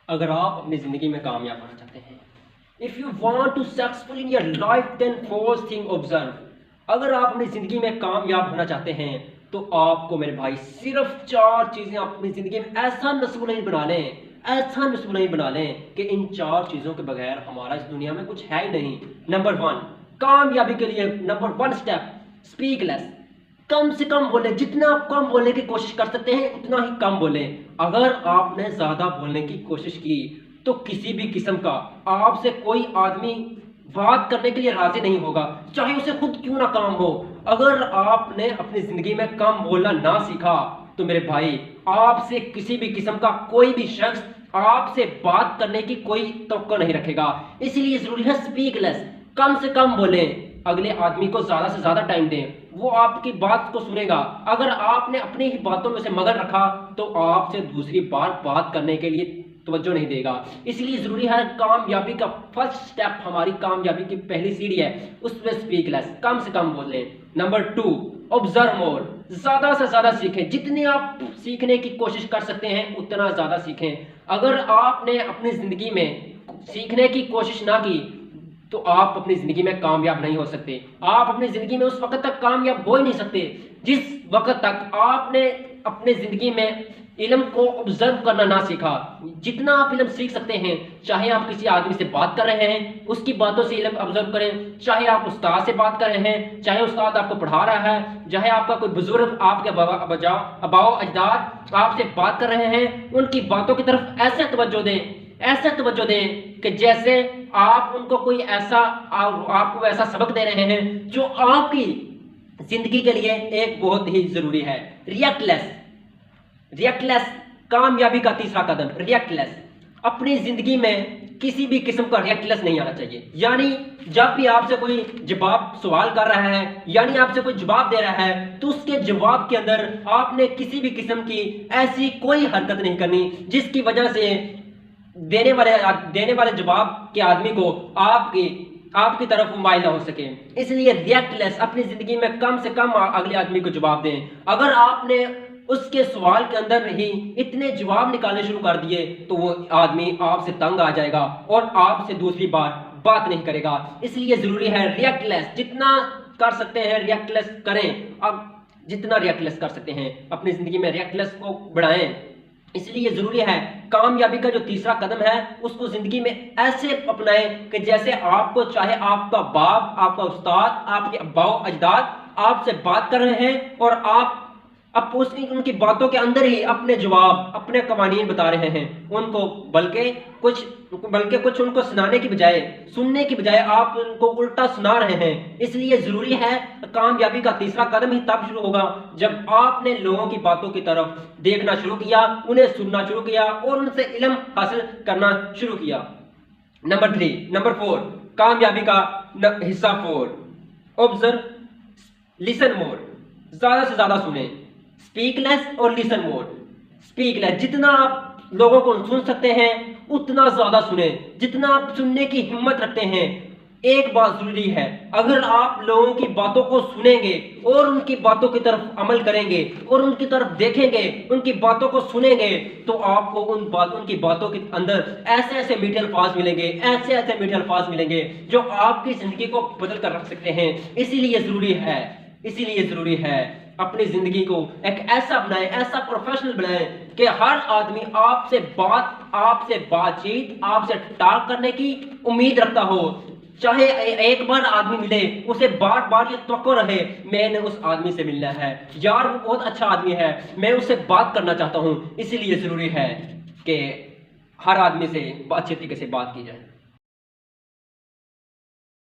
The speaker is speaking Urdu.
اگر آپ اپنی زندگی میں کامیاب ہونا چاہتے ہیں، if you want to successful in your life, then first thing observe. اگر آپ اپنی زندگی میں کامیاب ہونا چاہتے ہیں تو آپ کو میرے بھائی صرف 4 چیزیں اپنی زندگی میں ایسا نصب نہیں بنا لیں، ایسا نصب نہیں بنا لیں کہ ان 4 چیزوں کے بغیر ہمارا اس دنیا میں کچھ ہے ہی نہیں۔ نمبر 1، کامیابی کے لیے نمبر 1 اسٹیپ، اسپیک لیس۔ کم سے کم بولیں، جتنا آپ کم بولنے کی کوشش کر سکتے ہیں اتنا ہی کم بولیں۔ اگر آپ نے زیادہ بولنے کی کوشش کی تو کسی بھی قسم کا آپ سے کوئی آدمی بات کرنے کے لیے راضی نہیں ہوگا، چاہے اسے خود کیوں نہ کام ہو۔ اگر آپ نے اپنی زندگی میں کم بولنا نہ سیکھا تو میرے بھائی آپ سے کسی بھی قسم کا کوئی بھی شخص آپ سے بات کرنے کی کوئی توقع نہیں رکھے گا۔ اس لیے ضروری ہے اسپیک لیس، کم سے کم بولیں، اگلے آدمی کو زیادہ سے زیادہ ٹائم دیں، وہ آپ کی بات کو سنے گا۔ اگر آپ نے اپنی ہی باتوں میں سے مگن رکھا تو آپ سے دوسری بار بات کرنے کے لیے توجہ نہیں دے گا۔ اس لیے ضروری ہے کامیابی کا فرسٹ سٹیپ، ہماری کامیابی کی پہلی سیڑھی ہے، اس میں اسپیک لیس، کم سے کم بولیں۔ نمبر 2، آبزرو مور، زیادہ سے زیادہ سیکھیں، جتنی آپ سیکھنے کی کوشش کر سکتے ہیں اتنا زیادہ سیکھیں۔ اگر آپ نے اپنی زندگی میں سیکھنے کی کوشش نہ کی تو آپ اپنی زندگی میں کامیاب نہیں ہو سکتے۔ آپ اپنی زندگی میں اس وقت تک کامیاب ہو ہی نہیں سکتے جس وقت تک آپ نے اپنے زندگی میں علم کو آبزرو کرنا نہ سیکھا۔ جتنا آپ علم سیکھ سکتے ہیں، چاہے آپ کسی آدمی سے بات کر رہے ہیں اس کی باتوں سے علم آبزرو کریں، چاہے آپ استاد سے بات کر رہے ہیں، چاہے استاد آپ کو پڑھا رہا ہے، چاہے آپ کا کوئی بزرگ، آپ کے آباؤ اجداد آپ سے بات کر رہے ہیں، ان کی باتوں کی طرف ایسے توجہ دیں، ایسے توجہ دیں کہ جیسے آپ ان کو کوئی ایسا آپ کو ایسا سبق دے رہے ہیں جو آپ کی زندگی کے لیے ایک بہت ہی ضروری ہے۔ ریئیکٹ لیس، کامیابی کا تیسرا قدم، ریئیکٹ لیس۔ اپنی زندگی میں کسی بھی قسم کا ریئیکٹ لیس نہیں آنا چاہیے، یعنی جب بھی آپ سے کوئی جواب سوال کر رہا ہے، یعنی آپ سے کوئی جواب دے رہا ہے تو اس کے جواب کے اندر آپ نے کسی بھی قسم کی ایسی کوئی حرکت نہیں کرنی جس کی وجہ سے دینے والے جواب کے آدمی کو آپ کی طرف مائل نہ ہو سکے۔ اس لیے ریئیکٹ لیس، اپنی زندگی میں کم سے کم اگلے آدمی کو جواب دیں۔ اگر آپ نے اس کے سوال کے اندر ہی اتنے جواب نکالنے شروع کر دیے تو وہ آدمی آپ سے تنگ آ جائے گا اور آپ سے دوسری بار بات نہیں کرے گا۔ اس لیے ضروری ہے ریئیکٹ لیس، جتنا کر سکتے ہیں ریئیکٹ لیس کریں، اب جتنا ریئیکٹ لیس کر سکتے ہیں اپنی زندگی میں ریئیکٹ لیس کو بڑھائیں۔ اس لیے ضروری ہے کامیابی کا جو تیسرا قدم ہے اس کو زندگی میں ایسے اپنائیں کہ جیسے آپ کو، چاہے آپ کا باپ، آپ کا استاد، آپ کے آباؤ اجداد آپ سے بات کر رہے ہیں اور آپ ان کی باتوں کے اندر ہی اپنے جواب، اپنے قوانین بتا رہے ہیں ان کو، بلکہ کچھ ان کو سنانے کی بجائے، سننے کی بجائے آپ ان کو الٹا سنا رہے ہیں۔ اس لیے ضروری ہے کامیابی کا تیسرا قدم ہی تب شروع ہوگا جب آپ نے لوگوں کی باتوں کی طرف دیکھنا شروع کیا، انہیں سننا شروع کیا اور ان سے علم حاصل کرنا شروع کیا۔ نمبر 4، کامیابی کا حصہ 4، آبزرو، لسن مور، زیادہ سے زیادہ سنیں۔ اسپیک لیس اور لسن مور۔ اسپیک لیس، جتنا آپ لوگوں کو سن سکتے ہیں اتنا زیادہ سنیں، جتنا آپ سننے کی ہمت رکھتے ہیں۔ ایک بات ضروری ہے، اگر آپ لوگوں کی باتوں کو سنیں گے اور ان کی باتوں کی طرف عمل کریں گے اور ان کی طرف دیکھیں گے، ان کی باتوں کو سنیں گے تو آپ کو ان کی باتوں کے اندر ایسے میٹھے الفاظ ملیں گے، ایسے میٹھے الفاظ ملیں گے جو آپ کی زندگی کو بدل کر رکھ سکتے ہیں۔ اسی لیے ضروری ہے اپنی زندگی کو ایک ایسا بنائیں، ایسا پروفیشنل بنائیں کہ ہر آدمی آپ سے بات چیت، آپ سے ٹاک کرنے کی امید رکھتا ہو۔ چاہے ایک بار آدمی ملے اسے بار یہ توقع رہے میں نے اس آدمی سے ملنا ہے، یار وہ بہت اچھا آدمی ہے، میں اس سے بات کرنا چاہتا ہوں۔ اسی لیے ضروری ہے کہ ہر آدمی سے اچھے طریقے سے بات کی جائے۔